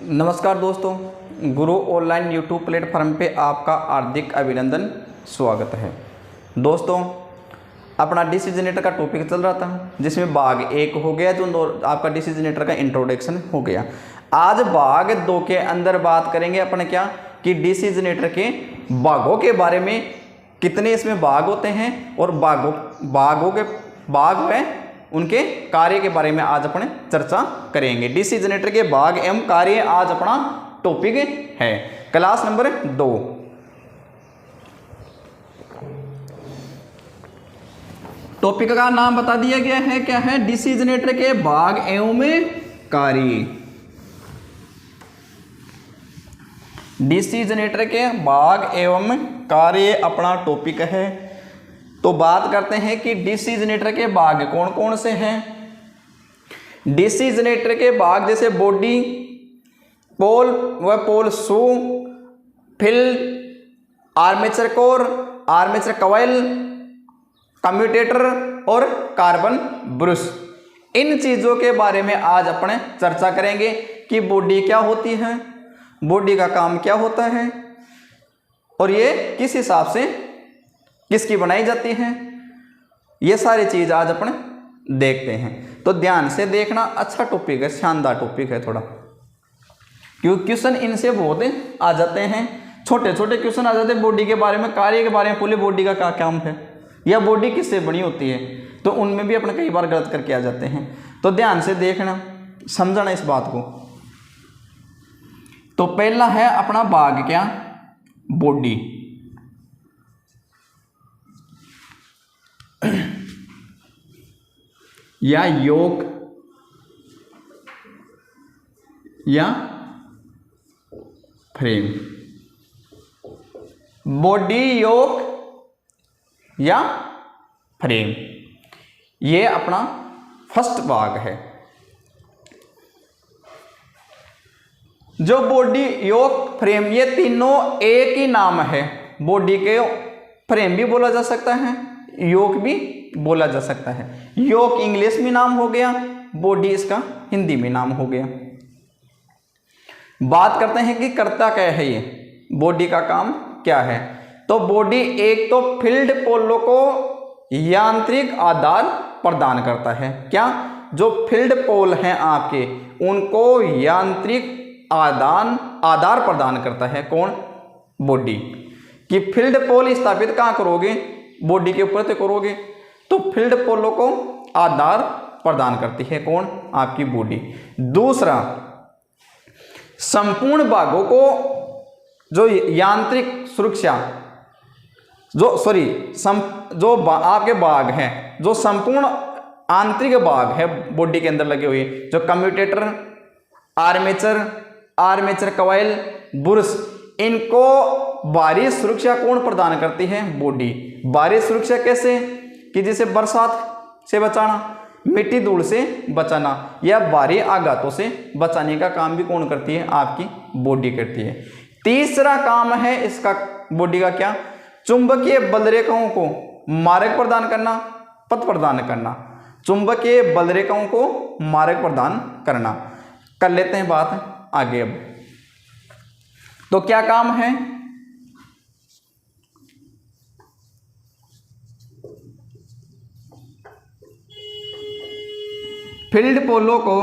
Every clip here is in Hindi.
नमस्कार दोस्तों, गुरु ऑनलाइन यूट्यूब प्लेटफॉर्म पे आपका हार्दिक अभिनंदन, स्वागत है। दोस्तों, अपना डीसी जनरेटर का टॉपिक चल रहा था जिसमें भाग 1 हो गया, जो आपका डीसी जनरेटर का इंट्रोडक्शन हो गया। आज भाग 2 के अंदर बात करेंगे अपने क्या कि डीसी जनरेटर के भागों के बारे में, कितने इसमें भाग होते हैं और भाग में उनके कार्य के बारे में आज अपने चर्चा करेंगे। डीसी जनरेटर के भाग एवं कार्य आज अपना टॉपिक है, क्लास नंबर 2। टॉपिक का नाम बता दिया गया है, क्या है? डीसी जनरेटर के भाग एवं कार्य। डीसी जनरेटर के भाग एवं कार्य अपना टॉपिक है। तो बात करते हैं कि डीसी जनरेटर के भाग कौन कौन से हैं। डीसी जनरेटर के भाग जैसे बॉडी, पोल व pole shoe, field, armature core, armature coil, commutator और कार्बन ब्रश, इन चीजों के बारे में आज अपने चर्चा करेंगे कि बॉडी क्या होती है, बॉडी का काम क्या होता है और ये किस हिसाब से किसकी बनाई जाती है। ये सारी चीज आज अपने देखते हैं, तो ध्यान से देखना। अच्छा टॉपिक है, शानदार टॉपिक है थोड़ा, क्योंकि क्वेश्चन इनसे बहुत आ जाते हैं, छोटे छोटे क्वेश्चन आ जाते हैं बॉडी के बारे में, कार्य के बारे में, पूरी बॉडी का क्या काम है या बॉडी किससे बनी होती है, तो उनमें भी अपने कई बार गलत करके आ जाते हैं। तो ध्यान से देखना, समझना इस बात को। तो पहला है अपना भाग क्या, बॉडी। या योक या फ्रेम, बॉडी, योक या फ्रेम, ये अपना फर्स्ट भाग है। जो बॉडी, योक, फ्रेम, ये तीनों एक ही नाम है। बॉडी के फ्रेम भी बोला जा सकता है, योक भी बोला जा सकता है। योक इंग्लिश में नाम हो गया, बॉडी इसका हिंदी में नाम हो गया। बात करते हैं कि करता क्या है ये, बॉडी का काम क्या है। तो बॉडी एक तो फील्ड पोलों को यांत्रिक आधार प्रदान करता है। क्या? जो फील्ड पोल हैं आपके, उनको यांत्रिक आधार प्रदान करता है। कौन? बॉडी। कि फील्ड पोल स्थापित कहाँ करोगे? बॉडी के ऊपर तो करोगे, तो फील्ड पोलों को आधार प्रदान करती है कौन? आपकी बॉडी। दूसरा, संपूर्ण भागों को जो यांत्रिक सुरक्षा, जो आपके भाग हैं, जो संपूर्ण आंतरिक भाग है बॉडी के अंदर लगे हुए, जो कम्यूटेटर, आर्मेचर कॉइल, ब्रश, इनको बाहरी सुरक्षा कौन प्रदान करती है? बॉडी। बाहरी सुरक्षा कैसे? कि जैसे बरसात से बचाना, मिट्टी धूल से बचाना या बाहरी आघातों से बचाने का काम भी कौन करती है? आपकी बॉडी करती है। तीसरा काम है इसका, बॉडी का क्या? चुंबकीय बलरेखाओं को मार्ग प्रदान करना, पथ प्रदान करना। चुंबकीय बलरेखाओं को मार्ग प्रदान करना। कर लेते हैं बात आगे। अब तो क्या काम है? फील्ड पोलों को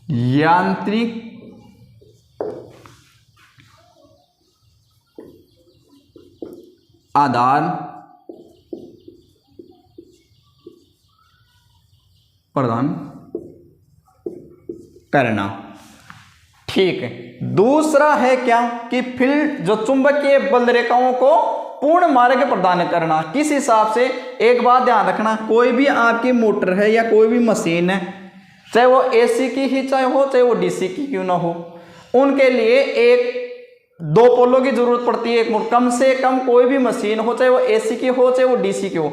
यांत्रिक आधार प्रदान करना। ठीक है। दूसरा है क्या कि फील्ड, जो चुंबकीय बल रेखाओं को पूर्ण मार्ग प्रदान करना। किस हिसाब से? एक बात ध्यान रखना, कोई भी आपकी मोटर है या कोई भी मशीन है, चाहे वो एसी की ही चाहे वो डीसी की क्यों ना हो, उनके लिए एक दो पोलों की जरूरत पड़ती है। कम से कम कोई भी मशीन हो, चाहे वो एसी की हो चाहे वो डीसी की हो,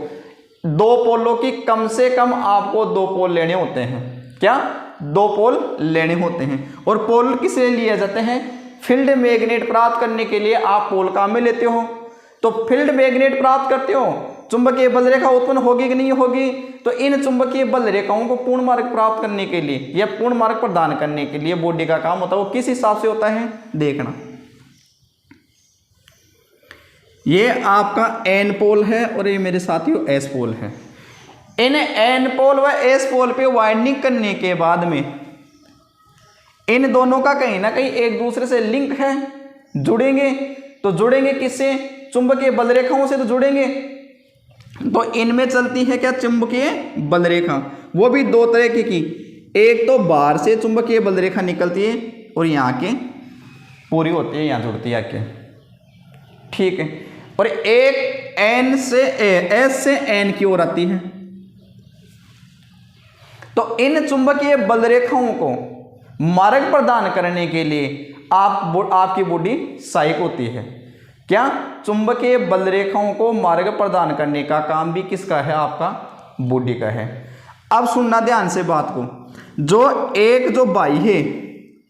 दो पोलों की कम से कम आपको 2 पोल लेने होते हैं। क्या? 2 पोल लेने होते हैं। और पोल किस लिए लिए जाते हैं? फील्ड मैग्नेट प्राप्त करने के लिए आप पोल काम में लेते हो। तो फील्ड मैग्नेट प्राप्त करते हो चुंबकीय बल रेखा उत्पन्न होगी कि नहीं होगी। तो इन चुंबकीय बल रेखाओं को पूर्ण मार्ग प्राप्त करने के लिए या पूर्ण मार्ग प्रदान करने के लिए बॉडी का काम होता है, वो किस हिसाब से होता है देखना। ये आपका एन पोल है और ये मेरे साथियों एस पोल है। इन एन पोल व एस पोल पे वाइंडिंग करने के बाद में इन दोनों का कहीं ना कहीं एक दूसरे से लिंक है, जुड़ेंगे। तो जुड़ेंगे किससे? चुंबकीय बल रेखाओं से तो जुड़ेंगे। तो इनमें चलती है क्या चुंबकीय बल रेखा, वो भी दो तरह की। एक तो बाहर से चुंबकीय बल रेखा निकलती है और यहाँ के पूरी होती है, यहाँ जुड़ती है आके, ठीक है। और एक एन से एस से एन की ओर आती है। तो इन चुंबकीय बल रेखाओं को मार्ग प्रदान करने के लिए आपकी बॉडी सहायक होती है। क्या? चुंबकीय बल रेखाओं को मार्ग प्रदान करने का काम भी किसका है? आपका बॉडी का है। अब सुनना ध्यान से बात को, जो बाह्य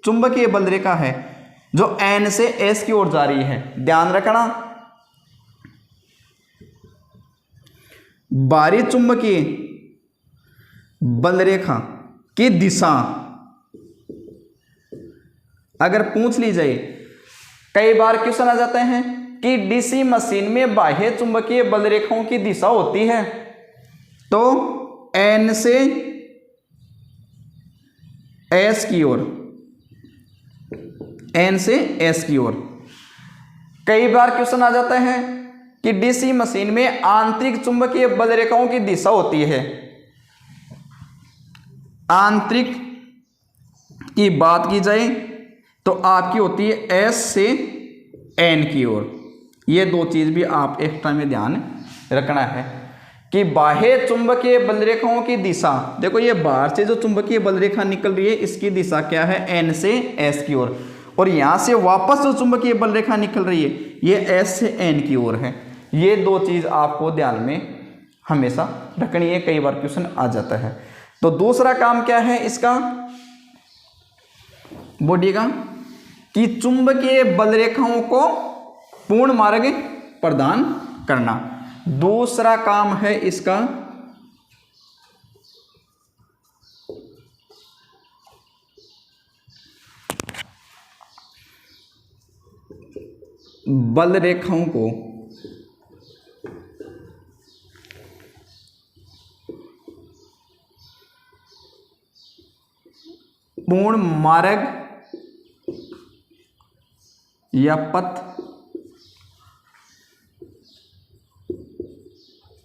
चुंबकीय बल रेखा है जो एन से एस की ओर जा रही है, ध्यान रखना, बाहरी चुंबकीय बल रेखा की दिशा अगर पूछ ली जाए, कई बार क्वेश्चन आ जाते हैं कि डीसी मशीन में बाह्य चुंबकीय बल रेखाओं की दिशा होती है, तो एन से एस की ओर, एन से एस की ओर। कई बार क्वेश्चन आ जाता है कि डीसी मशीन में आंतरिक चुंबकीय बल रेखाओं की दिशा होती है। आंतरिक की बात की जाए तो आपकी होती है एस से एन की ओर। ये दो चीज भी आप एक्स्ट्रा में ध्यान रखना है कि बाह्य चुंबकीय बल रेखाओं की दिशा, देखो ये बाहर से जो चुंबकीय बल रेखा निकल रही है इसकी दिशा क्या है? एन से एस की ओर। और यहां से वापस जो चुंबकीय बल रेखा निकल रही है ये एस से एन की ओर है। ये दो चीज आपको ध्यान में हमेशा रखनी है, कई बार क्वेश्चन आ जाता है। तो दूसरा काम क्या है इसका बॉडी का? कि चुंबकीय बल रेखाओं को पूर्ण मार्ग प्रदान करना। दूसरा काम है इसका बल रेखाओं को पूर्ण मार्ग या पथ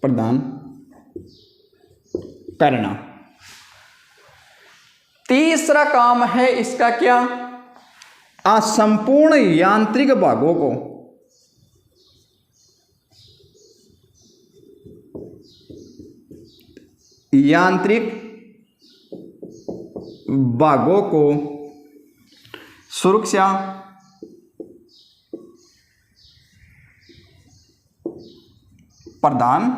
प्रदान करना। तीसरा काम है इसका क्या? असंपूर्ण यांत्रिक भागों को सुरक्षा प्रदान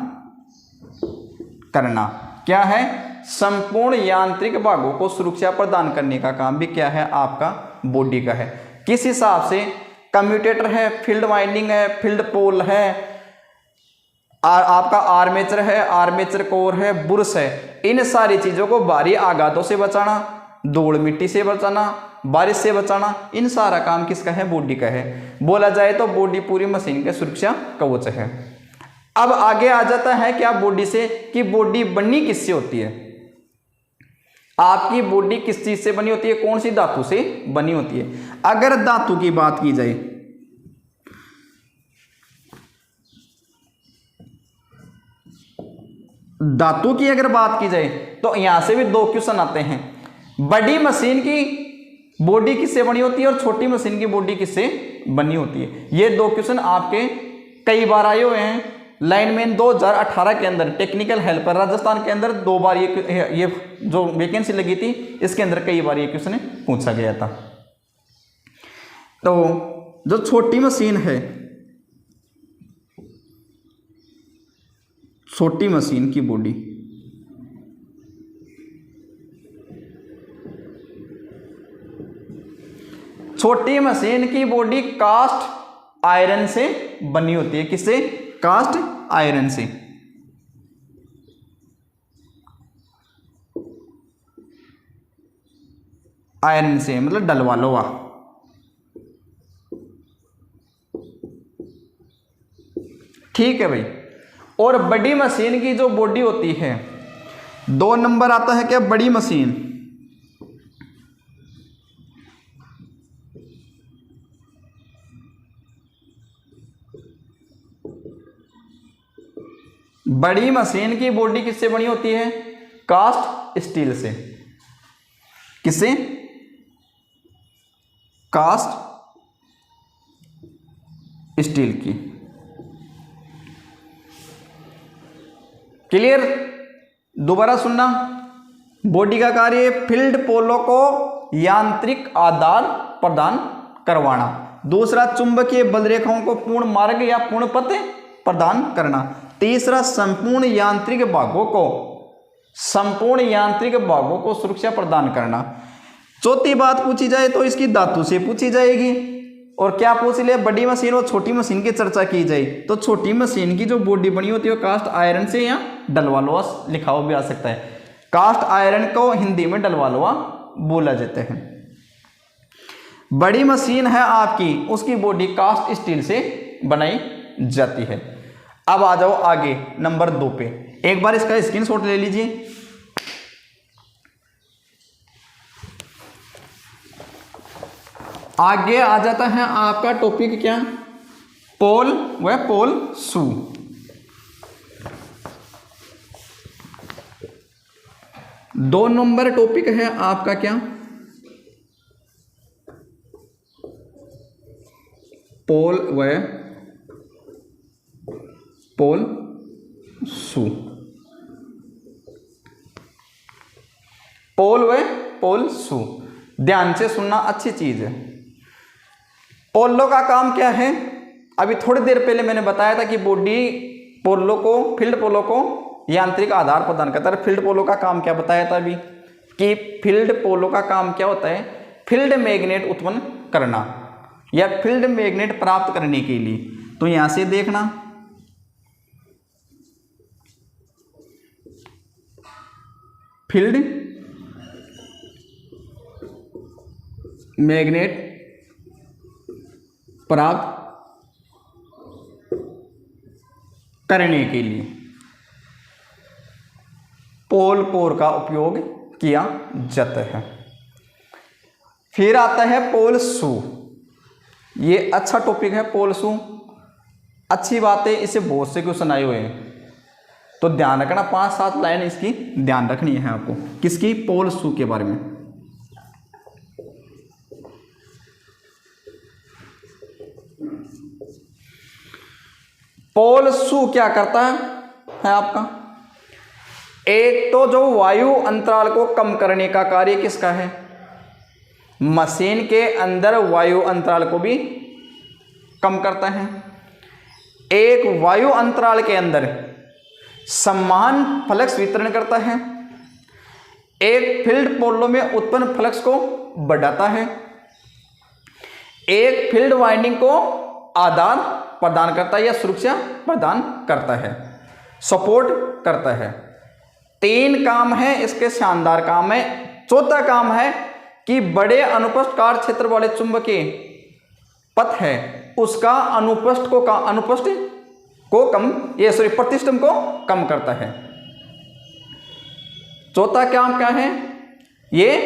करना। क्या है? संपूर्ण यांत्रिक भागों को सुरक्षा प्रदान करने का काम भी क्या है? आपका बॉडी का है। किस हिसाब से? कम्यूटेटर है, फील्ड वाइंडिंग है, फील्ड पोल है, आपका आर्मेचर है, आर्मेचर कोर है, बुरस है। इन सारी चीजों को बाहरी आघातों से बचाना, धूल मिट्टी से बचाना, बारिश से बचाना, इन सारा काम किसका है? बॉडी का है। बोला जाए तो बॉडी पूरी मशीन के सुरक्षा कवच है। अब आगे आ जाता है क्या बॉडी से, कि बॉडी बनी किससे होती है? आपकी बॉडी किस चीज से बनी होती है? कौन सी धातु से बनी होती है? अगर धातु की बात की जाए, धातु की अगर बात की जाए तो यहां से भी दो क्वेश्चन आते हैं। बड़ी मशीन की बॉडी किससे बनी होती है और छोटी मशीन की बॉडी किससे बनी होती है? ये दो क्वेश्चन आपके कई बार आए हुए हैं। लाइनमैन 2018 के अंदर टेक्निकल हेल्पर राजस्थान के अंदर 2 बार ये जो वैकेंसी लगी थी इसके अंदर कई बार ये क्वेश्चन पूछा गया था। तो जो छोटी मशीन है, छोटी मशीन की बॉडी कास्ट आयरन से बनी होती है। किससे? कास्ट आयरन से। आयरन से, मतलब डलवा लोहा। ठीक है भाई। और बड़ी मशीन की जो बॉडी होती है, 2 नंबर आता है क्या, बड़ी मशीन। बड़ी मशीन की बॉडी किससे बनी होती है, कास्ट स्टील से। किससे, कास्ट स्टील की। क्लियर, दोबारा सुनना। बॉडी का कार्य फील्ड पोलो को यांत्रिक आधार प्रदान करवाना। दूसरा, चुंबकीय बल रेखाओं को पूर्ण मार्ग या पूर्ण पथ प्रदान करना। तीसरा, संपूर्ण यांत्रिक भागों को सुरक्षा प्रदान करना। चौथी बात पूछी जाए तो इसकी धातु से पूछी जाएगी। और क्या पूछ ले, बड़ी मशीन और छोटी मशीन की चर्चा की जाए तो छोटी मशीन की जो बॉडी बनी होती है वो कास्ट आयरन से या डलवा लोहा लिखा हुआ भी आ सकता है। कास्ट आयरन को हिंदी में डलवा लोहा बोला जाता है। बड़ी मशीन है आपकी, उसकी बॉडी कास्ट स्टील से बनाई जाती है। अब आ जाओ आगे नंबर 2 पे, एक बार इसका स्क्रीनशॉट ले लीजिए। आगे आ जाता है आपका टॉपिक क्या, पोल व पोल शू। दो नंबर टॉपिक है आपका क्या, पोल व पोल शू। पोल व पोल शू, ध्यान से सुनना, अच्छी चीज है। पोलो का काम क्या है, अभी थोड़ी देर पहले मैंने बताया था कि बॉडी पोलो को, फील्ड पोलो को यांत्रिक आधार प्रदान करता है। फील्ड पोलो का काम क्या बताया था अभी, कि फील्ड पोलो का काम क्या होता है, फील्ड मैग्नेट उत्पन्न करना या फील्ड मैग्नेट प्राप्त करने के लिए। तो यहां से देखना, फील्ड मैग्नेट प्राप्त करने के लिए पोल कोर का उपयोग किया जाता है। फिर आता है पोल शू। ये अच्छा टॉपिक है पोल शू, अच्छी बात है, इसे बहुत से क्वेश्चन आए हुए हैं तो ध्यान रखना। 5-7 लाइन इसकी ध्यान रखनी है आपको, किसकी, पोल शू के बारे में। पोल शू क्या करता है आपका, एक तो जो वायु अंतराल को कम करने का कार्य किसका है, मशीन के अंदर वायु अंतराल को भी कम करता है। एक वायु अंतराल के अंदर समान फ्लक्स वितरण करता है। एक फील्ड पोलो में उत्पन्न फ्लक्स को बढ़ाता है। एक फील्ड वाइंडिंग को आधार प्रदान करता है या सुरक्षा प्रदान करता है, सपोर्ट करता है। 3 काम है इसके, शानदार काम है। चौथा काम है कि बड़े अनुप्रस्थ कार्य क्षेत्र वाले चुंबकीय पथ है उसका प्रतिष्ठम को कम करता है। चौथा काम क्या है, ये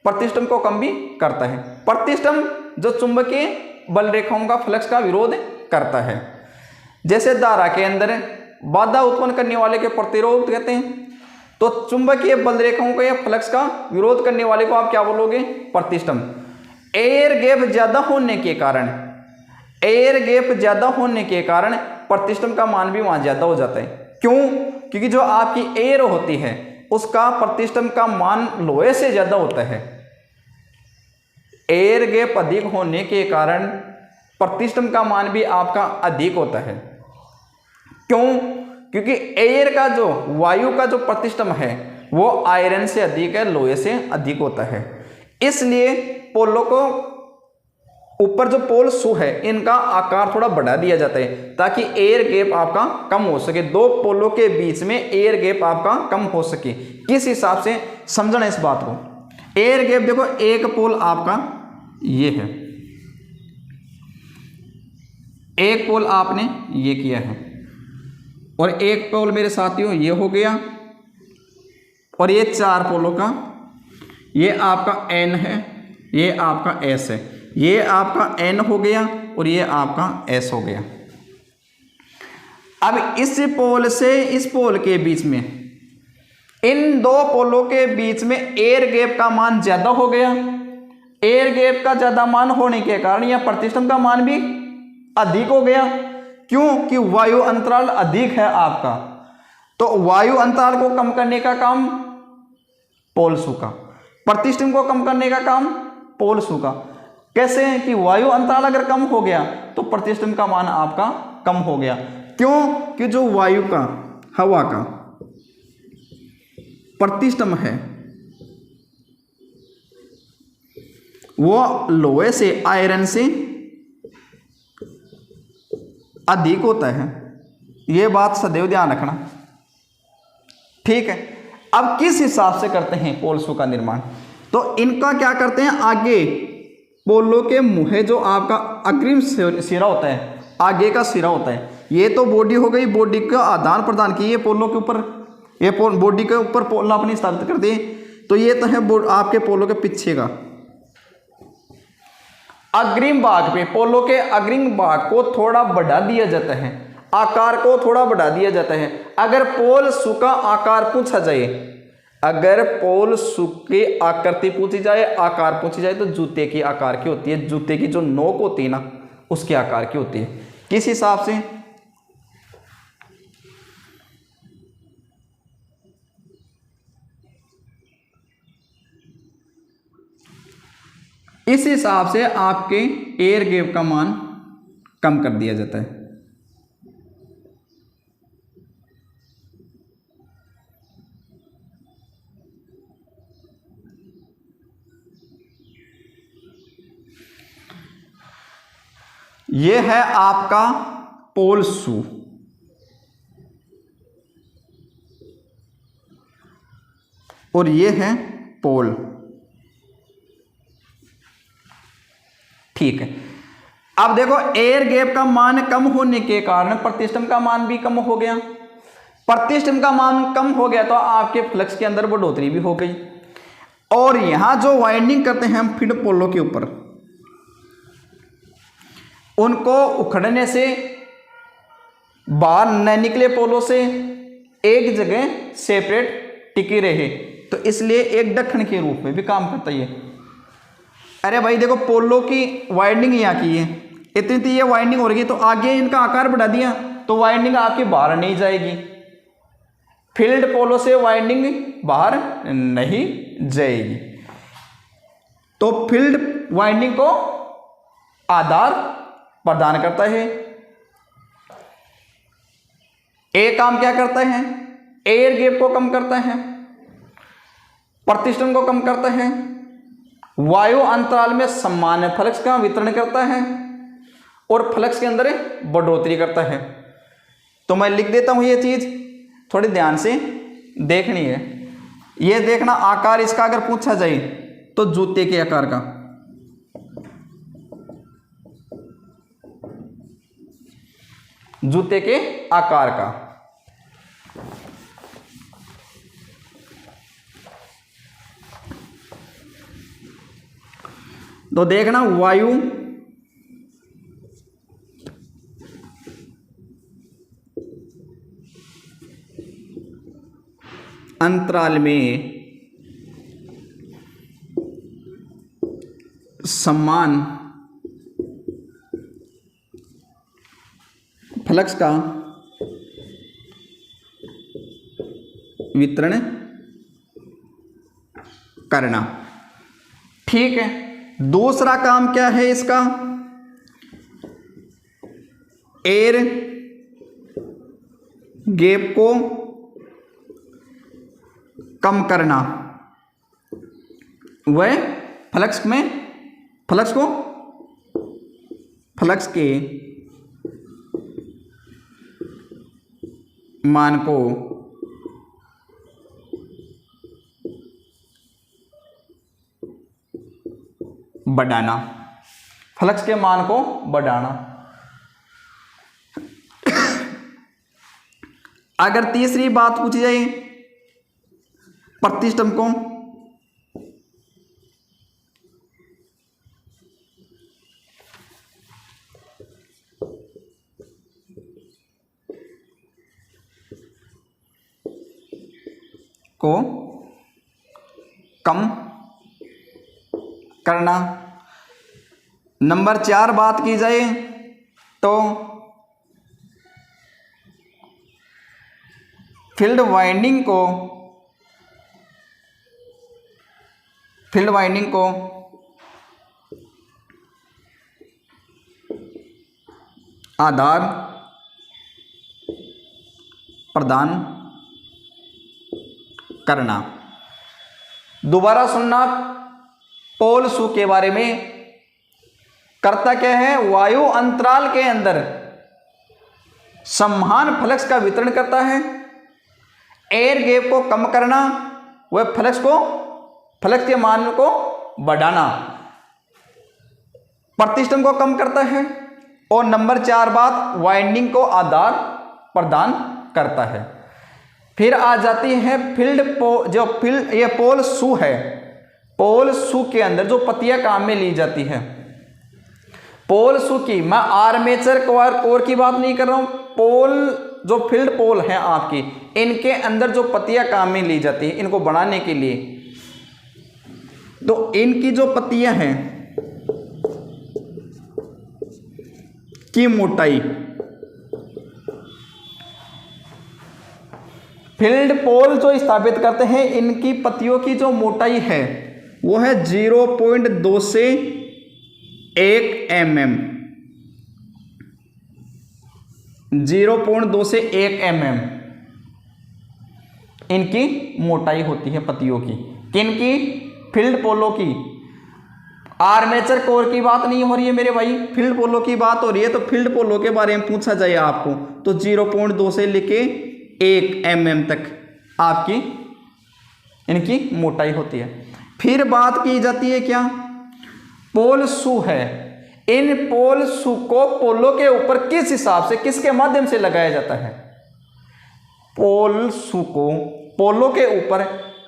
प्रतिष्ठम को कम भी करता है। प्रतिष्ठम जो चुंबकीय बल रेखाओं का फ्लक्स का विरोध करता है। जैसे धारा के अंदर बाधा उत्पन्न करने वाले के प्रतिरोध कहते हैं, तो चुंबकीय बल रेखाओं का या फ्लक्स का विरोध करने वाले को आप क्या बोलोगे, प्रतिष्ठम। एयर गैप ज्यादा होने के कारण प्रतिष्ठम का मान भी वहां ज्यादा हो जाता है। क्यों, क्योंकि जो आपकी एयर होती है उसका प्रतिष्ठम का मान लोहे से ज्यादा होता है। एयर गैप अधिक होने के कारण प्रतिष्ठम का मान भी आपका अधिक होता है। क्यों, क्योंकि एयर का जो वायु का जो प्रतिष्ठम है वो आयरन से अधिक है, लोहे से अधिक होता है। इसलिए पोलो को ऊपर जो पोल शू है इनका आकार थोड़ा बढ़ा दिया जाता है ताकि एयर गैप आपका कम हो सके। 2 पोलो के बीच में एयर गैप आपका कम हो सके। किस हिसाब से समझना इस बात को, एयर गैप देखो, एक पोल आपका ये है, एक पोल आपने ये किया है, और एक पोल मेरे साथियों ये हो गया, और ये 4 पोलों का, ये आपका N है, ये आपका S है, ये आपका N हो गया और ये आपका S हो गया। अब इस पोल से इस पोल के बीच में, इन 2 पोलों के बीच में एयर गैप का मान ज्यादा हो गया। एयर गैप का ज्यादा मान होने के कारण यह प्रतिष्ठम का मान भी अधिक हो गया। क्यों? कि वायु अंतराल अधिक है आपका, तो वायु अंतराल को कम करने का काम पोलसू का, प्रतिष्ठम को कम करने का काम पोलसू का। कैसे? कि वायु अंतराल अगर कम हो गया तो प्रतिष्ठम का मान आपका कम हो गया। क्यों? कि जो वायु का, हवा का प्रतिष्ठम है वो लोहे से, आयरन से अधिक होता है। यह बात सदैव ध्यान रखना, ठीक है। अब किस हिसाब से करते हैं पोलसू का निर्माण? तो इनका क्या करते हैं, आगे पोलों के मुँह जो आपका अग्रिम सिरा होता है, आगे का सिरा होता है, ये तो बॉडी हो गई, बॉडी का आदान प्रदान किए पोलों के ऊपर, ये बॉडी के ऊपर पोल अपनी स्थापित कर दिए। तो ये तो है आपके पोलों के पीछे का अग्रिम भाग पे, पोलों के अग्रिम भाग को थोड़ा बढ़ा दिया जाता है, आकार को थोड़ा बढ़ा दिया जाता है। अगर पोल सु का आकार पूछा जाए, अगर पोल सु की आकृति पूछी जाए, आकार पूछी जाए, तो जूते की आकार की होती है, जूते की जो नोक होती है ना उसके आकार की होती है। किस हिसाब से? इस हिसाब से आपके एयर गैप का मान कम कर दिया जाता है। यह है आपका पोलसू, और यह है पोल, ठीक है। अब देखो, एयर गैप का मान कम होने के कारण प्रतिष्ठम का मान भी कम हो गया। प्रतिष्ठम का मान कम हो गया तो आपके फ्लक्स के अंदर बढ़ोतरी भी हो गई, और यहां जो वाइंडिंग करते हैं हम फीड पोलों के ऊपर, उनको उखड़ने से बाहर न निकले, पोलों से एक जगह सेपरेट टिकी रहे, तो इसलिए एक ढक्कन के रूप में भी काम करता है। अरे भाई देखो, पोलों की वाइंडिंग यहाँ की है, इतनी ये वाइंडिंग हो रही है, तो आगे इनका आकार बढ़ा दिया तो वाइंडिंग आपकी बाहर नहीं जाएगी। फील्ड पोलों से वाइंडिंग बाहर नहीं जाएगी, तो फील्ड वाइंडिंग को आधार प्रदान करता है। एक काम क्या करता है, एयर गैप को कम करता है, प्रतिष्ठम को कम करता है, वायु अंतराल में समान फ्लक्स का वितरण करता है, और फ्लक्स के अंदर बढ़ोतरी करता है। तो मैं लिख देता हूं, ये चीज थोड़ी ध्यान से देखनी है। ये देखना, आकार इसका अगर पूछा जाए तो जूते के आकार का, जूते के आकार का। तो देखना, वायु अंतराल में समान फ्लक्स का वितरण करना, ठीक है। दूसरा काम क्या है इसका, एयर गैप को कम करना, वह फ्लक्स में, फ्लक्स को, फ्लक्स के मान को बढ़ाना, फ्लक्स के मान को बढ़ाना। अगर तीसरी बात पूछी जाए प्रतिष्ठम को कम करना। नंबर 4 बात की जाए तो फील्ड वाइंडिंग को आधार प्रदान करना। दोबारा सुनना, पोल शू के बारे में करता क्या है, वायु अंतराल के अंदर समान फ्लक्स का वितरण करता है, एयर गैप को कम करना, वह फ्लक्स के मान को बढ़ाना, प्रतिष्ठम को कम करता है, और नंबर 4 बात वाइंडिंग को आधार प्रदान करता है। फिर आ जाती है ये पोल शू है। पोल शू के अंदर जो पत्तियां काम में ली जाती है, पोल शू की, मैं आर्मेचर कोर की बात नहीं कर रहा हूं, जो फील्ड पोल है आपकी, इनके अंदर जो पत्तियां काम में ली जाती है इनको बनाने के लिए, तो इनकी जो पत्तियां हैं की मोटाई, फील्ड पोल जो स्थापित करते हैं इनकी पत्तियों की जो मोटाई है वो है 0.2 से 1 mm, 0.2 से 1 mm इनकी मोटाई होती है पत्तियों की। किनकी? फील्ड पोलों की। आर्मेचर कोर की बात नहीं हो रही है मेरे भाई, फील्ड पोलो की बात हो रही है। तो फील्ड पोलो के बारे में पूछा जाए आपको तो 0.2 से लेके 1 mm तक आपकी इनकी मोटाई होती है। फिर बात की जाती है क्या, पोल शू है, इन पोल शू को पोलो के ऊपर किस हिसाब से, किसके माध्यम से लगाया जाता है, पोल शू को पोलो के ऊपर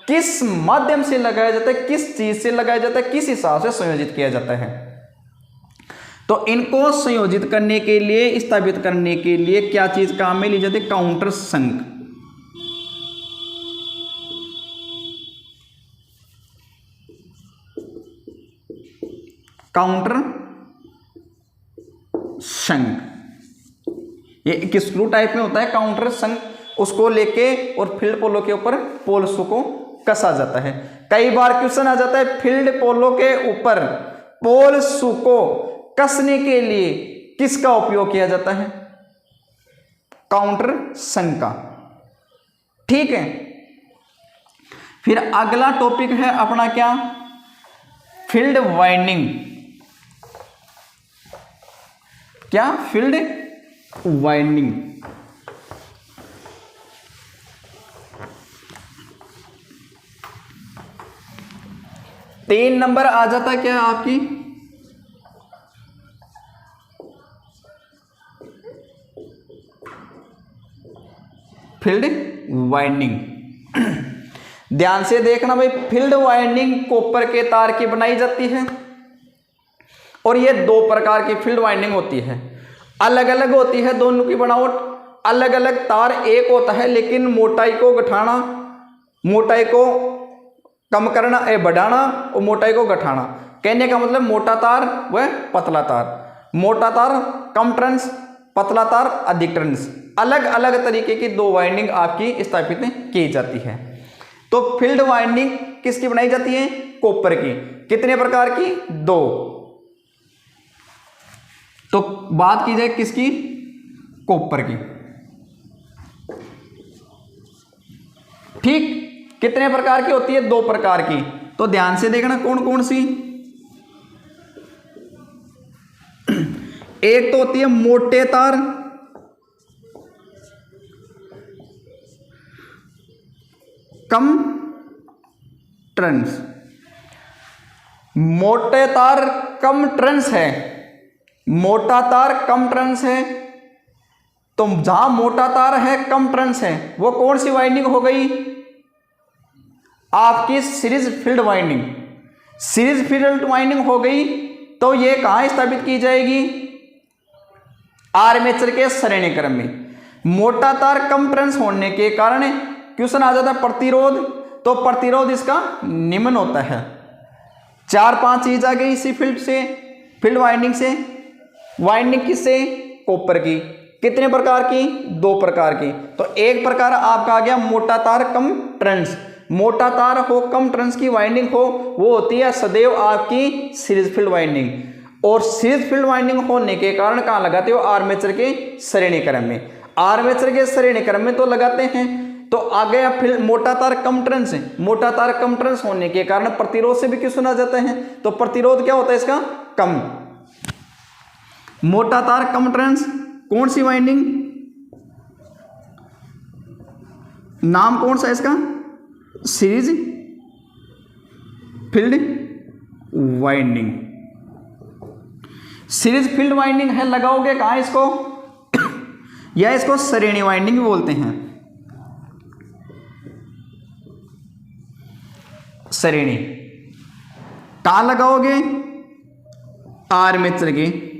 किस माध्यम से लगाया जाता है, किस चीज से लगाया जाता है, किस हिसाब से संयोजित किया जाता है। तो इनको संयोजित करने के लिए, स्थापित करने के लिए क्या चीज काम में ली जाती है, काउंटर संक। काउंटर शंक, ये एक स्क्रू टाइप में होता है काउंटर शंक, उसको लेके और फील्ड पोलो के ऊपर पोल शू को कसा जाता है। कई बार क्वेश्चन आ जाता है फील्ड पोलो के ऊपर पोल शू को कसने के लिए किसका उपयोग किया जाता है, काउंटर शंक का। ठीक है, फिर अगला टॉपिक है अपना क्या, फील्ड वाइंडिंग। क्या? Field winding. तीन नंबर आ जाता क्या आपकी, फील्ड वाइंडिंग। ध्यान से देखना भाई, फील्ड वाइंडिंग कॉपर के तार की बनाई जाती है और ये 2 प्रकार की फील्ड वाइंडिंग होती है, अलग अलग होती है दोनों की बनावट, अलग अलग तार एक होता है लेकिन मोटाई को घटाना, मोटाई को कम करना, बढ़ाना और मोटाई को घटाना। कहने का मतलब मोटा तार व पतला तार, मोटा तार कम टर्न्स, पतला तार अधिक टर्न्स, अलग अलग तरीके की 2 वाइंडिंग आपकी स्थापित की जाती है। तो फील्ड वाइंडिंग किसकी बनाई जाती है, कॉपर की। कितने प्रकार की? 2। तो बात की जाए किसकी, कॉपर की। ठीक, कितने प्रकार की होती है, 2 प्रकार की। तो ध्यान से देखना कौन कौन सी। एक तो होती है मोटे तार, कम टर्न्स, मोटे तार कम टर्न्स है, मोटा तार कम टर्न्स है, तो जहां मोटा तार है कम टर्न्स है वो कौन सी वाइंडिंग हो गई? आपकी series field winding. Series field winding हो गई तो ये कहां स्थापित की जाएगी? आर्मेचर के श्रेणी क्रम में। मोटा तार कम टर्न्स होने के कारण क्वेश्चन आ जाता है प्रतिरोध, तो प्रतिरोध इसका निम्न होता है। 4-5 चीज आ गई इसी फील्ड से, फील्ड वाइंडिंग से। वाइंडिंग किससे? कॉपर की। कितने प्रकार की? 2 प्रकार की। तो एक प्रकार आपका आ गया मोटा तार कम टर्न्स। मोटा तार हो कम टर्न्स की वाइंडिंग हो वो होती है सदैव आपकी सीरीज फील्ड वाइंडिंग, और सीरीज फील्ड वाइंडिंग होने के कारण कहाँ लगाते हो? आर्मेचर के श्रेणी क्रम में। आर्मेचर के श्रेणी क्रम में तो लगाते हैं। तो आ गया फिर मोटा तार कम टर्न्स है। मोटा तार कम टर्न्स होने के कारण प्रतिरोध से भी क्वेश्चन आ जाते हैं, तो प्रतिरोध क्या होता है इसका? कम। मोटा तार कम टर्न्स कौन सी वाइंडिंग? नाम कौन सा है इसका? Series field winding. Series field winding है, लगाओगे कहां इसको? या इसको श्रेणी वाइंडिंग भी बोलते हैं। श्रेणी कहां लगाओगे? आर्मेचर के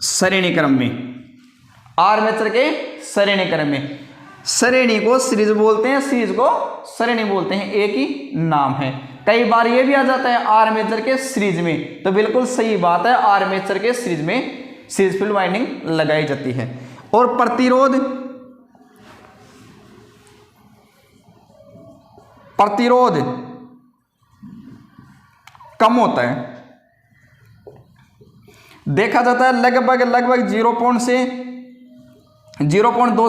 श्रेणी क्रम में। आर्मेचर के श्रेणी क्रम में। श्रेणी को सीरीज बोलते हैं, सीरीज को श्रेणी बोलते हैं, एक ही नाम है। कई बार ये भी आ जाता है आर्मेचर के सीरीज में, तो बिल्कुल सही बात है, आर्मेचर के सीरीज में सीरीज फील्ड वाइंडिंग लगाई जाती है। और प्रतिरोध, प्रतिरोध कम होता है, देखा जाता है लगभग 0.2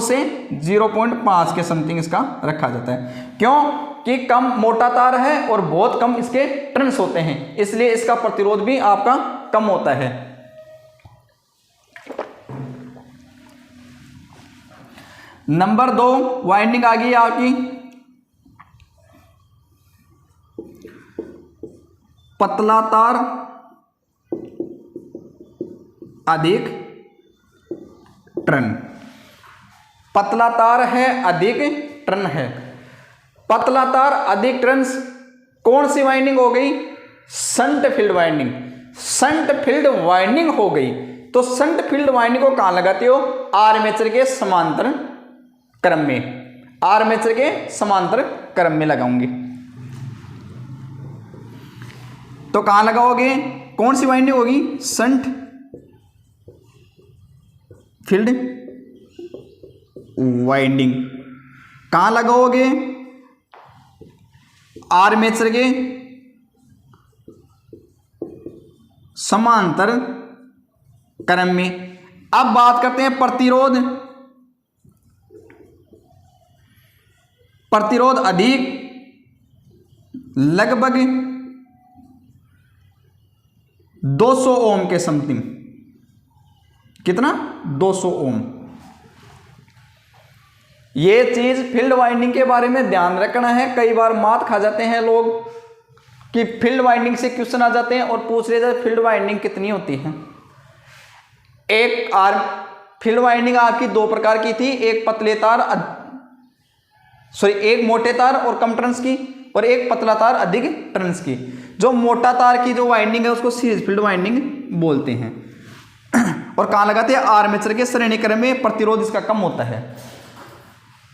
से 0.5 के समथिंग इसका रखा जाता है। क्यों? कि कम मोटा तार है और बहुत कम इसके टर्न्स होते हैं, इसलिए इसका प्रतिरोध भी आपका कम होता है। नंबर 2 वाइंडिंग आ गई आपकी पतला तार अधिक टर्न। पतला तार है अधिक टर्न है। पतला तार अधिक टर्न्स कौन सी वाइंडिंग हो गई? Shunt field winding. Shunt field winding हो गई, तो शंट फील्ड वाइंडिंग को कहां लगाते हो? आर्मेचर के समांतर क्रम में। आर्मेचर के समांतर क्रम में लगाऊंगी। तो कहां लगाओगे? कौन सी वाइंडिंग होगी? Shunt field winding. कहां लगाओगे? आर्मेचर के समांतर क्रम में। अब बात करते हैं प्रतिरोध। प्रतिरोध अधिक लगभग 200 ओम के समथिंग। कितना? 200 ओम। ये चीज फील्ड वाइंडिंग के बारे में ध्यान रखना है। कई बार मात खा जाते हैं लोग कि फील्ड वाइंडिंग से क्वेश्चन आ जाते हैं और पूछ रहे थे फील्ड वाइंडिंग कितनी होती है। एक फील्ड वाइंडिंग आपकी 2 प्रकार की थी, एक पतले तार एक मोटे तार और कम टर्न्स की, और एक पतला तार अधिक टर्न्स की। जो मोटा तार की जो वाइंडिंग है उसको सीरीज फील्ड वाइंडिंग बोलते हैं। और कहां लगाते हैं? आर्मेचर के श्रेणी क्रम में। प्रतिरोध इसका कम होता है।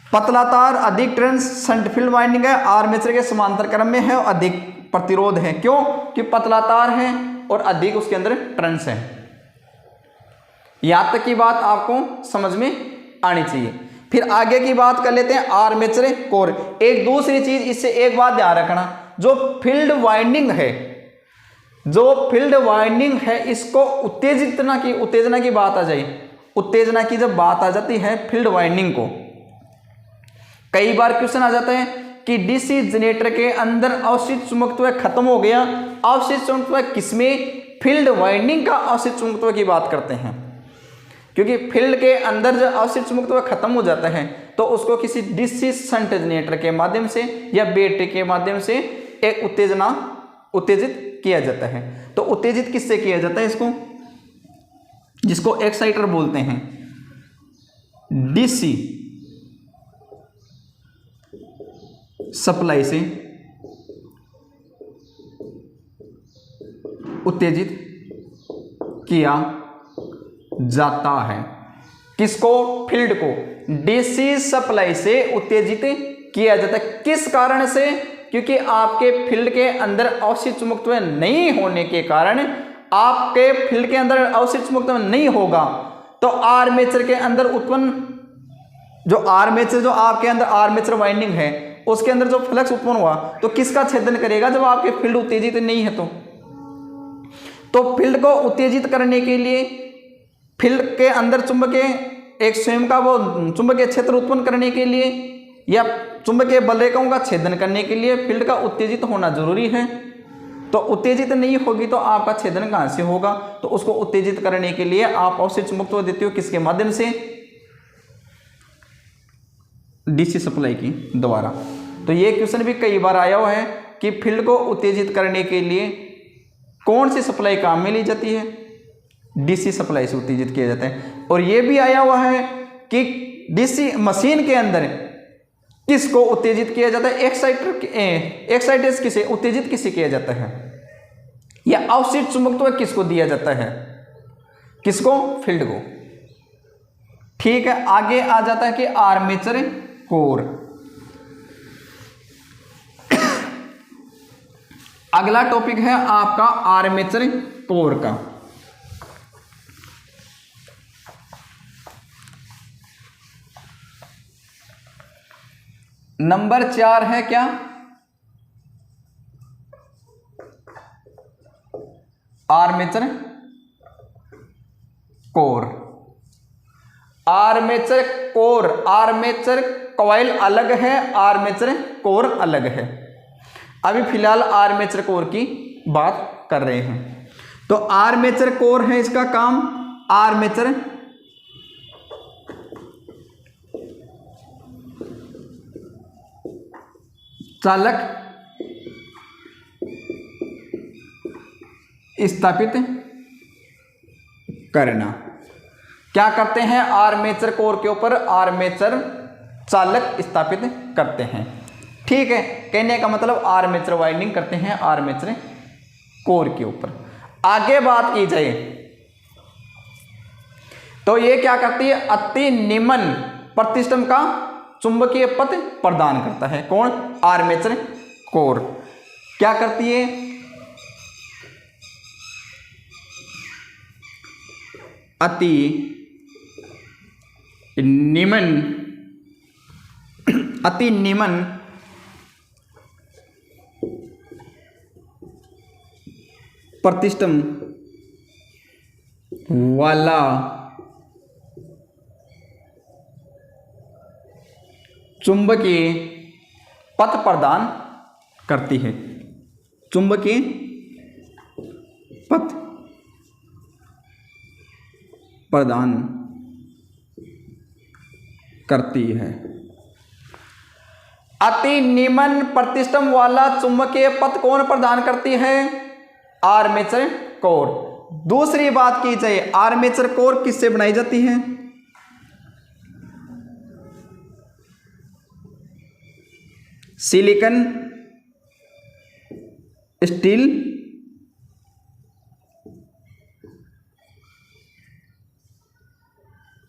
पतला तार अधिक टर्न्स शंट फील्ड वाइंडिंग है, आर्मेचर के समांतर क्रम में है और अधिक प्रतिरोध है। क्यों? कि पतला तार है और अधिक उसके अंदर टर्न्स है। यहां तक की बात आपको समझ में आनी चाहिए। फिर आगे की बात कर लेते हैं आर्मेचर कोर। एक दूसरी चीज, इससे एक बात ध्यान रखना, जो फील्ड वाइंडिंग है, जो फील्ड वाइंडिंग है इसको उत्तेजना की बात आ जाए, उत्तेजना की जब बात आ जाती है फील्ड वाइंडिंग को, कई बार क्वेश्चन आ जाता है कि डीसी जनरेटर के अंदर अवशिष्ट चुंबकत्व खत्म हो गया। अवशिष्ट चुंबकत्व किसमें? फील्ड वाइंडिंग का अवशिष्ट चुंबकत्व की बात करते हैं। क्योंकि फील्ड के अंदर जब अवशिष्ट चुंबकत्व खत्म हो जाता है तो उसको किसी डीसी शंट जनरेटर के माध्यम से या बैटरी के माध्यम से एक उत्तेजित किया जाता है। तो उत्तेजित किससे किया जाता है इसको, जिसको एक्साइटर बोलते हैं, डीसी सप्लाई से उत्तेजित किया जाता है। किसको, फील्ड को डीसी सप्लाई से उत्तेजित किया जाता है। किस कारण से, क्योंकि आपके फील्ड के अंदर अवशिष्ट चुंबकत्व नहीं होने के कारण, आपके फील्ड के अंदर अवशिष्ट चुंबकत्व नहीं होगा तो आर्मेचर के अंदर उत्पन्न जो आपके अंदर आर्मेचर वाइंडिंग है उसके अंदर जो फ्लक्स उत्पन्न हुआ तो किसका छेदन करेगा, जब आपके फील्ड उत्तेजित नहीं है तो फील्ड को उत्तेजित करने के लिए, फील्ड के अंदर चुंबकीय एक स्वयं का वो चुंबकीय क्षेत्र उत्पन्न करने के लिए या चुंबकीय बलरेखाओं का छेदन करने के लिए फील्ड का उत्तेजित होना जरूरी है। तो उत्तेजित नहीं होगी तो आपका छेदन कहां से होगा, तो उसको उत्तेजित करने के लिए आप अवशिष्ट चुंबकत्व देते हो किसके माध्यम से, डीसी सप्लाई की द्वारा। तो ये क्वेश्चन भी कई बार आया हुआ है कि फील्ड को उत्तेजित करने के लिए कौन सी सप्लाई काम में ली जाती है, डीसी सप्लाई से उत्तेजित किया जाता है। और ये भी आया हुआ है कि डीसी मशीन के अंदर किसको उत्तेजित किया जाता है, एक्साइटेड किसे उत्तेजित किसे किया जाता है, या अवशिष्ट चुंबकत्व किसको दिया जाता है, किसको, फील्ड को। ठीक है, आगे आ जाता है कि आर्मेचर कोर। अगला टॉपिक है आपका आर्मेचर कोर का। नंबर 4 है क्या, armature core. Armature core, armature coil अलग है, आर्मेचर कोर अलग है। अभी फिलहाल आर्मेचर कोर की बात कर रहे हैं। तो आर्मेचर कोर है, इसका काम आर्मेचर चालक स्थापित करना। क्या करते हैं, आर्मेचर कोर के ऊपर आर्मेचर चालक स्थापित करते हैं। ठीक है, कहने का मतलब आर्मेचर वाइंडिंग करते हैं आर्मेचर कोर के ऊपर। आगे बात की जाए तो ये क्या करती है, अति निम्न प्रतिष्ठम का चुंबकीय पथ प्रदान करता है। कौन, आर्मेचर कोर। क्या करती है, अति निम्न प्रतिष्ठम वाला चुंबकीय पथ प्रदान करती है, चुंबकीय पथ प्रदान करती है। अति निम्न प्रतिष्ठम वाला चुंबकीय पथ कौन प्रदान करती है, आर्मेचर कोर। दूसरी बात की जाए, आर्मेचर कोर किससे बनाई जाती है, सिलिकॉन स्टील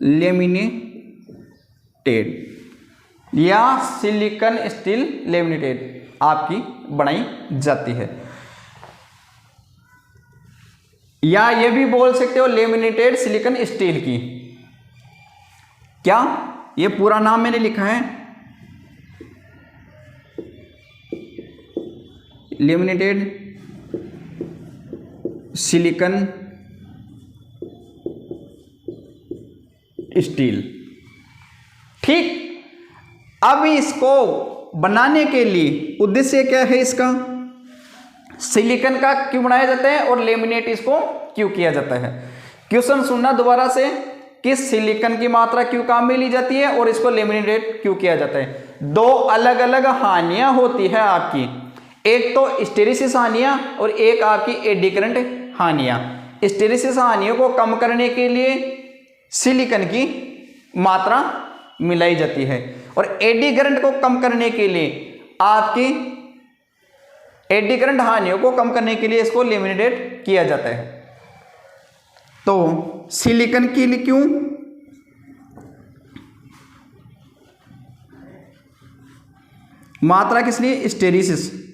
लेमिनेटेड या सिलिकॉन स्टील लेमिनेटेड आपकी बनाई जाती है, या ये भी बोल सकते हो लेमिनेटेड सिलिकॉन स्टील की। क्या, ये पूरा नाम मैंने लिखा है, लेमिनेटेड सिलिकॉन स्टील। ठीक, अब इसको बनाने के लिए उद्देश्य क्या है इसका, सिलिकॉन का क्यों बनाया जाता है और लेमिनेट इसको क्यों किया जाता है। क्वेश्चन सुनना दोबारा से कि सिलिकॉन की मात्रा क्यों काम में ली जाती है और इसको लेमिनेटेड क्यों किया जाता है। दो अलग अलग हानियां होती है आपकी, एक तो हिस्टेरिसिस हानियां और एक आपकी एडी करंट हानियां। हिस्टेरिसिस हानियों को कम करने के लिए सिलिकॉन की मात्रा मिलाई जाती है और एडी करंट को कम करने के लिए आपकी एडी करंट हानियों को कम करने के लिए इसको लेमिनेटेड किया जाता है। तो सिलिकॉन के लिए क्यों, मात्रा किस लिए, हिस्टेरिसिस।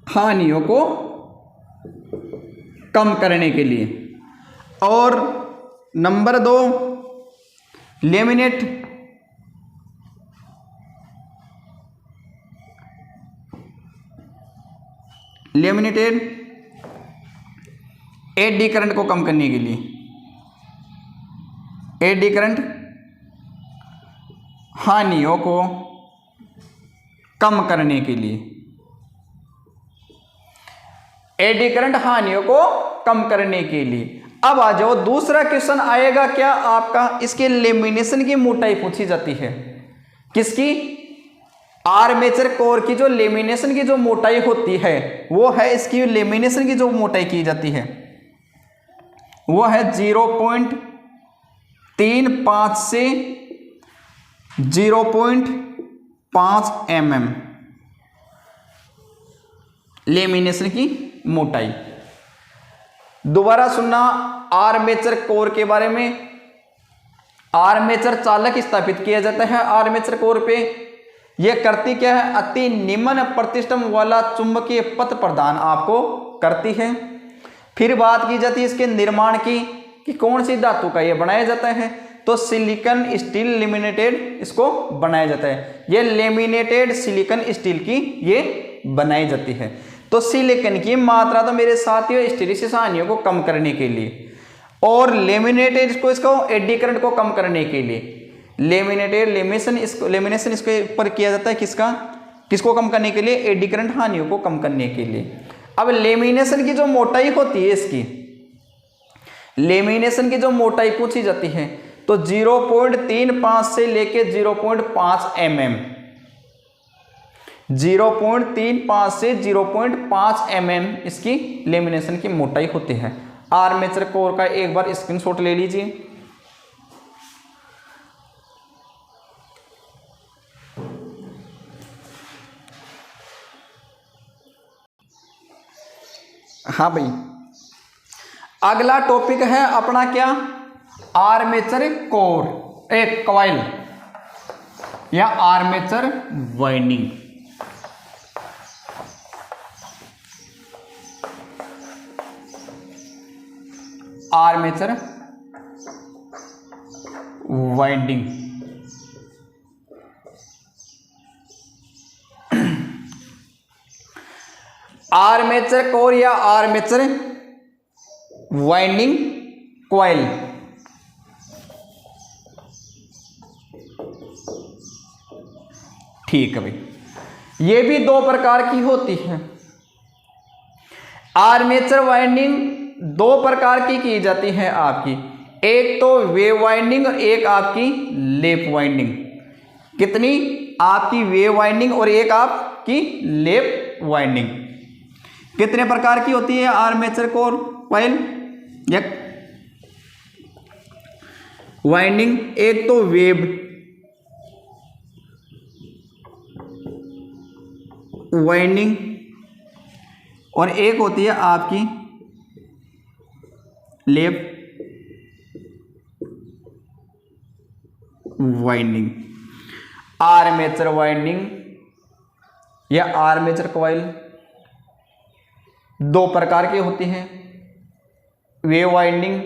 हानियों को कम करने के लिए। और number 2 laminate laminated eddy current को कम करने के लिए, एडी करंट हानियों को कम करने के लिए, एडी करंट हानियों को कम करने के लिए। अब आ जाओ, दूसरा क्वेश्चन आएगा क्या आपका, इसके लेमिनेशन की मोटाई पूछी जाती है। किसकी, आर्मेचर कोर की जो लेमिनेशन की जो मोटाई होती है वो है, इसकी लेमिनेशन की जो मोटाई की जाती है वो है 0.35 से 0.5 mm लेमिनेशन की मोटाई। दोबारा सुनना आर्मेचर कोर के बारे में। आर्मेचर चालक स्थापित किया जाता है आर्मेचर कोर पे। यह करती क्या है, अति निम्न प्रतिष्ठम वाला चुंबकीय पथ प्रदान आपको करती है। फिर बात की जाती है इसके निर्माण की कि कौन सी धातु का यह बनाया जाता है, तो सिलिकॉन स्टील लेमिनेटेड इसको बनाया जाता है। यह लेमिनेटेड सिलिकॉन स्टील की ये बनाई जाती है। तो सिलिकॉन की मात्रा तो मेरे साथियों हिस्टेरिसिस हानियों को कम करने के लिए और लेमिनेटेड इसको एडी करंट को कम करने के लिए लेमिनेटेड लेमिनेशन इसके ऊपर किया जाता है। किसको कम करने के लिए, एडी करंट हानियों को कम करने के लिए। अब लेमिनेशन की जो मोटाई होती है, इसकी लेमिनेशन की जो मोटाई पूछी जाती है तो 0.35 से लेके 0.5 mm, 0.35 से 0.5 mm इसकी लेमिनेशन की मोटाई होती है। आर्मेचर कोर का एक बार स्क्रीनशॉट ले लीजिए। हाँ भाई, अगला टॉपिक है अपना क्या, आर्मेचर कोर, एक कॉइल या armature winding. Armature winding armature core या आर्मेचर वाइंडिंग कॉइल। ठीक है भाई, ये भी दो प्रकार की होती है। आर्मेचर वाइंडिंग दो प्रकार की जाती है आपकी, एक तो वेव वाइंडिंग और एक आपकी लैप वाइंडिंग। कितनी, आपकी वेव वाइंडिंग और एक आपकी लैप वाइंडिंग। कितने प्रकार की होती है आर्मेचर कोर कॉइल या वाइंडिंग, एक तो वेव वाइंडिंग और एक होती है आपकी लैप वाइंडिंग। आर्मेचर वाइंडिंग या आर्मेचर कॉइल दो प्रकार की होती हैं, वेव वाइंडिंग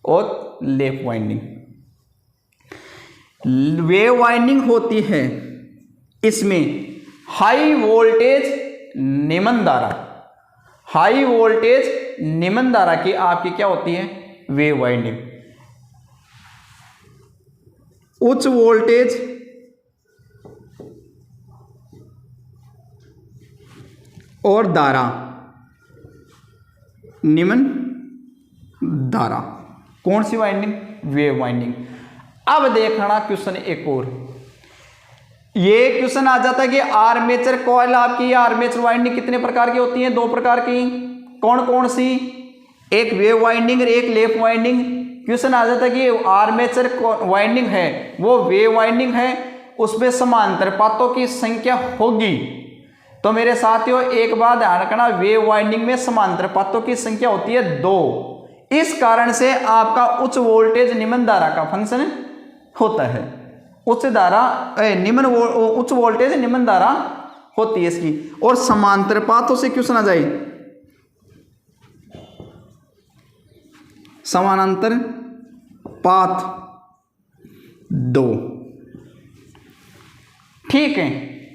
और लैप वाइंडिंग। वेव वाइंडिंग होती है, इसमें हाई वोल्टेज निम्न धारा, हाई वोल्टेज निम्न धारा की आपकी क्या होती है, वेव वाइंडिंग। उच्च वोल्टेज और धारा, निम्न धारा, कौन सी वाइंडिंग? Wave winding. अब देखना क्वेश्चन एक और, ये क्वेश्चन आ जाता है कि आर्मेचर कॉइल आपकी आर्मेचर वाइंडिंग कितने प्रकार की होती है? 2 प्रकार की। कौन कौन सी? एक वेव वाइंडिंग और एक लैप वाइंडिंग। क्वेश्चन आ जाता है कि आर्मेचर वाइंडिंग है वो वेव वाइंडिंग है, उसमें समांतर पातों की संख्या होगी। तो मेरे साथियों एक बात ध्यान रखना, वेव वाइंडिंग में समांतर पातों की संख्या होती है 2। इस कारण से आपका उच्च वोल्टेज निम्न धारा का फंक्शन होता है। उच्च वोल्टेज निम्न धारा होती है इसकी। और समांतर पातों से क्वेश्चन आ जाए, समानांतर पाथ 2। ठीक है,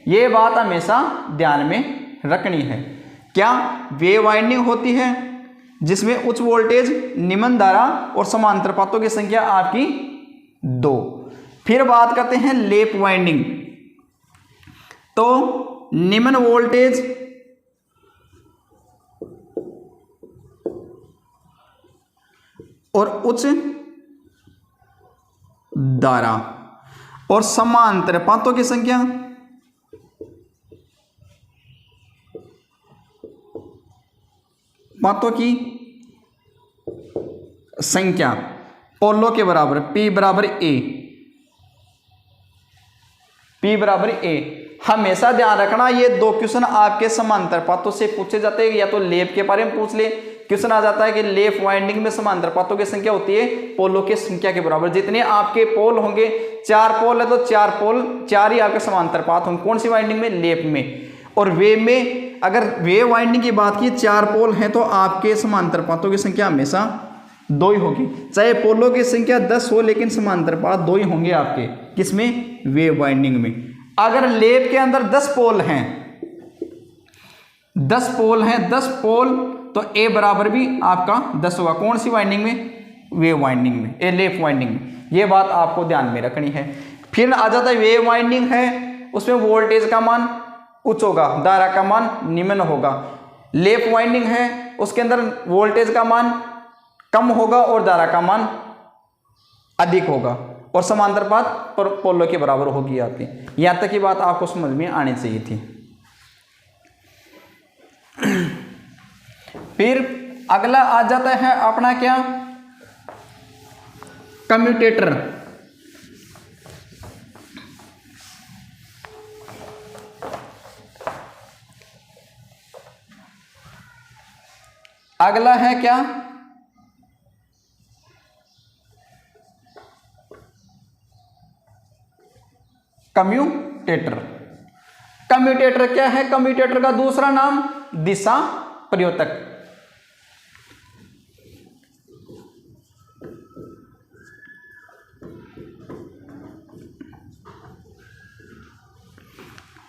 ये बात हमेशा ध्यान में रखनी है। क्या? वेव वाइंडिंग होती है जिसमें उच्च वोल्टेज निम्न धारा और समांतर पातों की संख्या आपकी 2। फिर बात करते हैं लैप वाइंडिंग। तो निम्न वोल्टेज और उच्च धारा और समांतर पातों की संख्या पोलों के बराबर, P बराबर A। हमेशा ध्यान रखना ये 2 क्वेश्चन आपके समांतर पातों से पूछे जाते हैं, या तो लेप के बारे में पूछ ले। क्वेश्चन आ जाता है कि लेप वाइंडिंग में समांतर पातों की संख्या होती है पोलों की संख्या के बराबर। जितने आपके पोल होंगे, 4 पोल है तो 4 ही आपके समांतर पात होंगे। कौन सी वाइंडिंग में? लेप में। और वेव में, अगर वेव वाइंडिंग की बात की 4 पोल हैं तो आपके समांतर पातों की संख्या हमेशा 2 ही होगी। चाहे पोलों की संख्या 10 हो लेकिन समांतर पात 2 ही होंगे आपके। किसमें? वेव वाइंडिंग में। अगर लेप के अंदर 10 पोल हैं, 10 पोल तो A बराबर भी आपका 10 होगा। कौन सी वाइंडिंग में? वेव वाइंडिंग में, लेप वाइंडिंग में। ये बात आपको ध्यान में रखनी है। फिर आ जाता है वेव वाइंडिंग है, उसमें वोल्टेज का मान उच्च होगा, धारा का मान निम्न होगा। लैप वाइंडिंग है, उसके अंदर वोल्टेज का मान कम होगा और धारा का मान अधिक होगा, और समांतर पात पोलों के बराबर होगी आपकी। यहां तक की बात आपको समझ में आनी चाहिए थी। फिर अगला आ जाता है अपना क्या? कम्यूटेटर। अगला है क्या? कम्यूटेटर। कम्यूटेटर क्या है? कम्यूटेटर का दूसरा नाम दिशा परिवर्तक।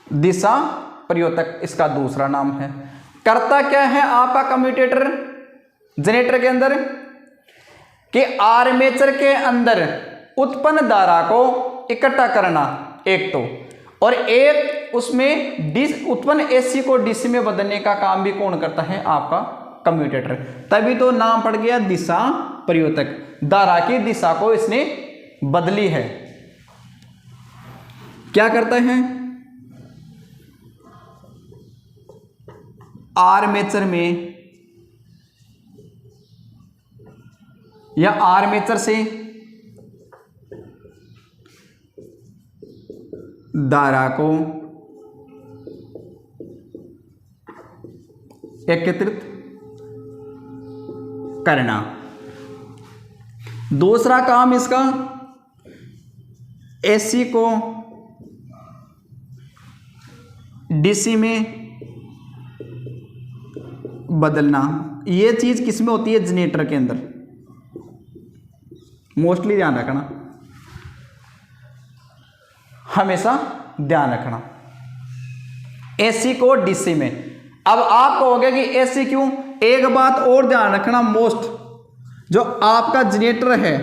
दिशा परिवर्तक इसका दूसरा नाम है। करता क्या है आपका कम्यूटेटर जनरेटर के अंदर? कि आर्मेचर के अंदर उत्पन्न धारा को इकट्ठा करना एक तो, और एक उसमें उत्पन्न एसी को डीसी में बदलने का काम भी कौन करता है? आपका कम्यूटेटर। तभी तो नाम पड़ गया दिशा परिवर्तक। धारा की दिशा को इसने बदली है। क्या करता है? आर्मेचर में या आर्मेचर से धारा को एकत्रित करना। दूसरा काम इसका एसी को डीसी में बदलना। ये चीज किसमें होती है? जनरेटर के अंदर। मोस्टली ध्यान रखना, हमेशा ध्यान रखना। एसी को डीसी में। अब आप कहोगे कि एसी क्यों? एक बात और ध्यान रखना, मोस्ट जो आपका जनरेटर है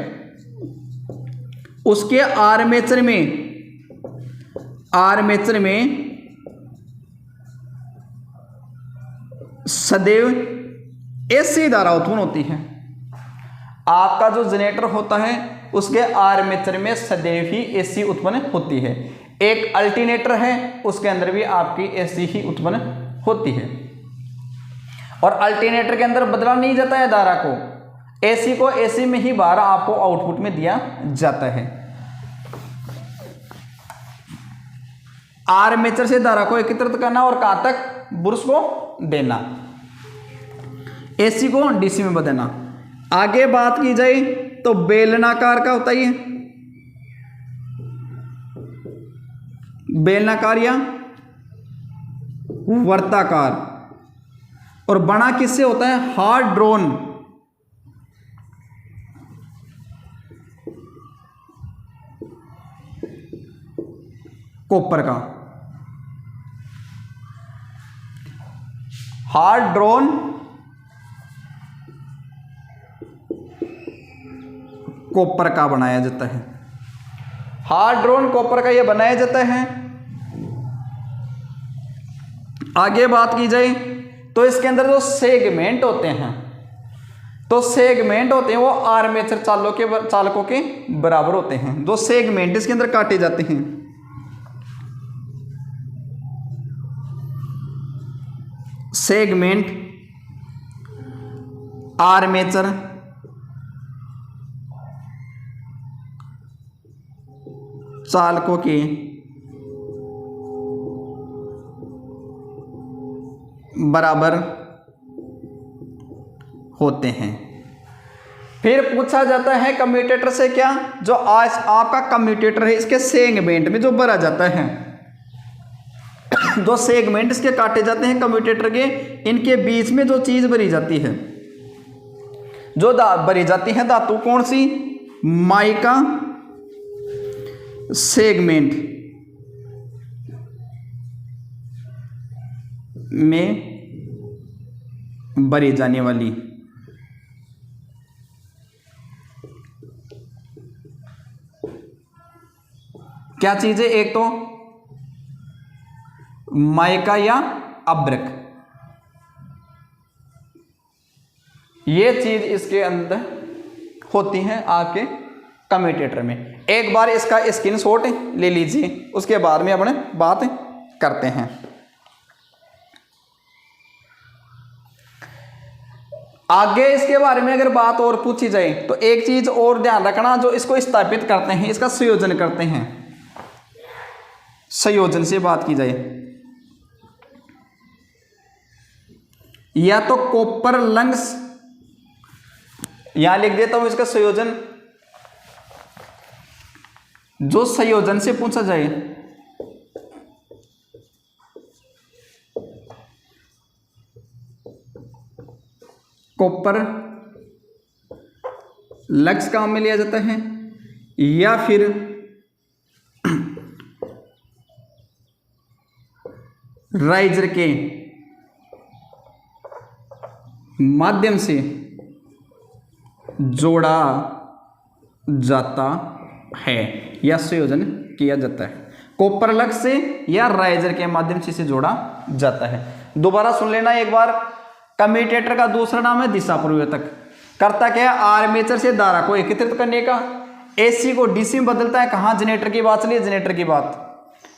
उसके आर्मेचर में, सदैव एसी धारा उत्पन्न होती है। आपका जो जनरेटर होता है उसके आर्मेचर में सदैव ही एसी उत्पन्न होती है। एक अल्टरनेटर है, उसके अंदर भी आपकी एसी ही उत्पन्न होती है। और अल्टरनेटर के अंदर बदला नहीं जाता है धारा को, एसी को एसी में ही बाहर आपको आउटपुट में दिया जाता है। आर्मेचर से धारा को एकत्रित करना और कहां तक? ब्रश को देना, एसी को डीसी में बदलना। आगे बात की जाए तो बेलनाकार का होता है, बेलनाकार या वर्ताकार। और बना किससे होता है? हार्ड ड्रोन, कॉपर का। हार्ड ड्रोन कॉपर का बनाया जाता है। हार्ड ड्रोन कॉपर का यह बनाया जाता है। आगे बात की जाए तो इसके अंदर जो सेगमेंट होते हैं, तो सेगमेंट होते हैं वो आर्मेचर चालकों के बराबर होते हैं। जो सेगमेंट इसके अंदर काटे जाते हैं, सेगमेंट आर्मेचर चालकों के बराबर होते हैं। फिर पूछा जाता है कम्यूटेटर से क्या? जो आज आपका कम्यूटेटर है इसके सेगमेंट में जो भरा जाता है, जो सेगमेंट इसके काटे जाते हैं कम्यूटेटर के, इनके बीच में जो चीज भरी जाती है, जो भरी जाती है धातु कौन सी? माइका सेगमेंट में भरी जाने वाली क्या चीज है? एक तो माइका या अब्रक, ये चीज इसके अंदर होती है आपके कम्यूटेटर में। एक बार इसका स्क्रीनशॉट ले लीजिए, उसके बाद में अपने बात करते हैं। आगे इसके बारे में अगर बात और पूछी जाए तो एक चीज और ध्यान रखना, जो इसको स्थापित करते हैं, इसका संयोजन करते हैं। संयोजन से बात की जाए, या तो कॉपर लंग्स, यहां लिख देता हूं इसका संयोजन। जो संयोजन से पूछा जाए, कॉपर लक्स काम में लिया जाता है, या फिर राइजर के माध्यम से जोड़ा जाता है या संयोजन किया जाता है। कॉपर लक्स से या राइजर के माध्यम से इसे जोड़ा जाता है। दोबारा सुन लेना एक बार। कम्यूटेटर का दूसरा नाम है दिशा परिवर्तक। करता क्या है? आर्मेचर से धारा को एकत्रित करने का, एसी को डीसी में बदलता है। कहां? जनरेटर की बात चलिए, जनरेटर की बात।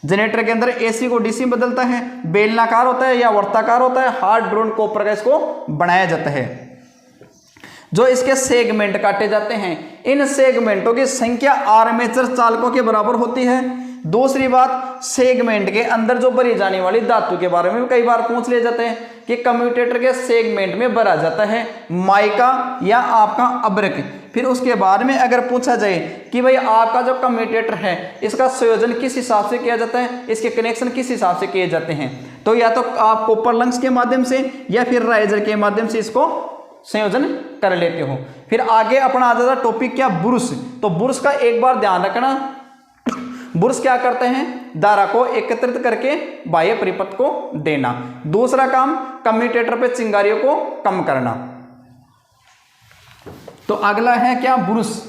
जनरेटर के अंदर एसी को डीसी में बदलता है। बेलनाकार होता है या वर्ताकार होता है, हार्ड ड्रोन कॉपर का इसको बनाया जाता है। जो इसके सेगमेंट काटे जाते हैं, इन सेगमेंटों की संख्या आर्मेचर चालकों के बराबर होती है। दूसरी बात, सेगमेंट के अंदर जो भरी जाने वाली धातु के बारे में कई बार पूछ ले जाते हैं कि कम्यूटेटर के सेगमेंट में भरा जाता है माइका या आपका अब्रक। फिर उसके बाद में अगर पूछा जाए कि भाई आपका जो कम्यूटेटर है इसका संयोजन किस हिसाब से किया जाता है, इसके कनेक्शन किस हिसाब से किए जाते हैं, तो या तो आप कॉपर लंग्स के माध्यम से या फिर राइजर के माध्यम से इसको संयोजन कर लेते हो। फिर आगे अपना आ जाता टॉपिक क्या? बुरुश। तो बुरुश का एक बार ध्यान रखना, बुरुश क्या करते हैं? धारा को एकत्रित करके बाह्य परिपथ को देना। दूसरा काम, कम्यूटेटर पे चिंगारियों को कम करना। तो अगला है क्या? बुरुश।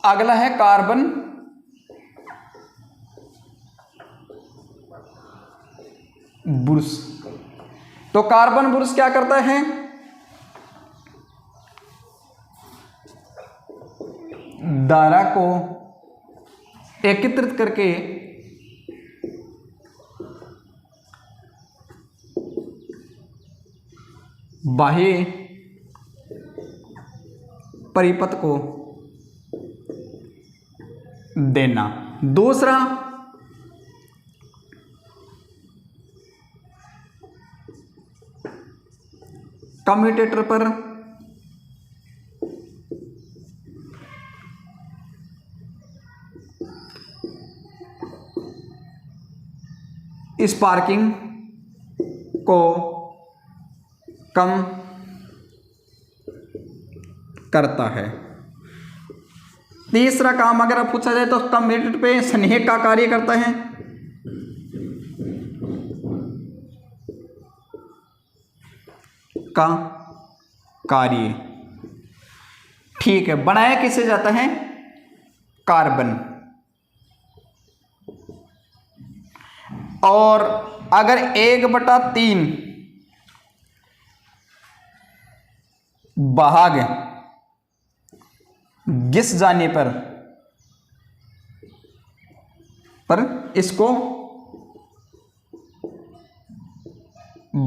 अगला है कार्बन बुरुस। तो कार्बन बुरुस क्या करता है, धारा को एकत्रित करके बाह्य परिपथ को देना। दूसरा, कम्यूटेटर पर स्पार्किंग को कम करता है। तीसरा काम अगर पूछा जाए तो कम्यूटेटर पे स्नेहक का कार्य करता है। का कार्य, ठीक है। बनाया किससे जाता है, कार्बन। और अगर 1/3 भाग घिस जाने पर इसको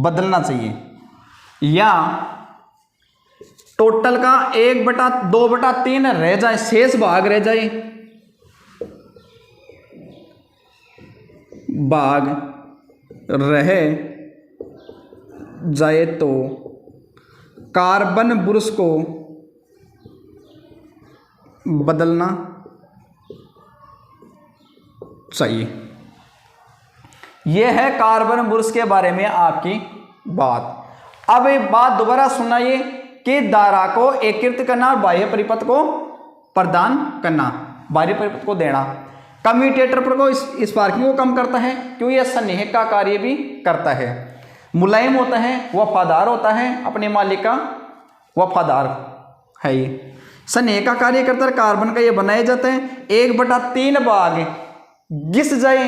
बदलना चाहिए, या टोटल का 1/2/3 रह जाए, शेष भाग रह जाए, भाग रह जाए तो कार्बन बुरुस को बदलना चाहिए। यह है कार्बन बुरुस के बारे में आपकी बात। अब एक बात दोबारा सुनाइए कि धारा को एकीकृत करना और बाह्य परिपथ को प्रदान करना, बाह्य परिपथ को देना। कम्यूटेटर पर को स्पार्किंग को कम करता है, क्योंकि यह स्नेहक का कार्य भी करता है, मुलायम होता है, वफादार होता है, अपने मालिक का वफादार है। ये स्नेह का कार्य करता है। कार्बन का ये बनाया जाता है। 1/3 भाग घिस जाए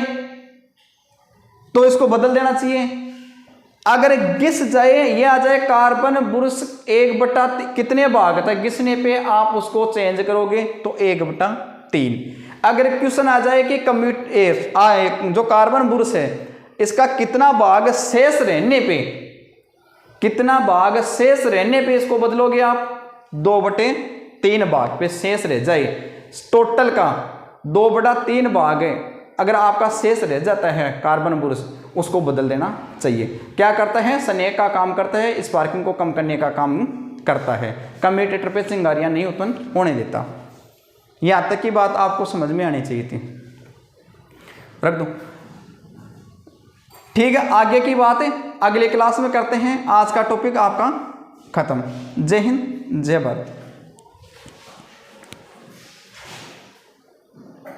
तो इसको बदल देना चाहिए। अगर घिस जाए, ये आ जाए कार्बन बुरुस 1/3 कितने भाग तक घिसने पे आप उसको चेंज करोगे तो 1/3। अगर क्वेश्चन आ जाए कि जो कार्बन बुरुस है इसका कितना भाग शेष रहने पे, कितना भाग शेष रहने पे इसको बदलोगे आप, 2/3 भाग पे शेष रह जाए। टोटल का 2/3 भाग है, अगर आपका शेष रह जाता है कार्बन बुरुस, उसको बदल देना चाहिए। क्या करता है, स्नेहक का काम करता है, स्पार्किंग को कम करने का काम करता है, कम्यूटेटर पे चिंगारियां नहीं उत्पन्न होने देता। यहां तक की बात आपको समझ में आनी चाहिए थी, रख दो। ठीक है, आगे की बात है अगले क्लास में करते हैं। आज का टॉपिक आपका खत्म। जय हिंद, जय भारत।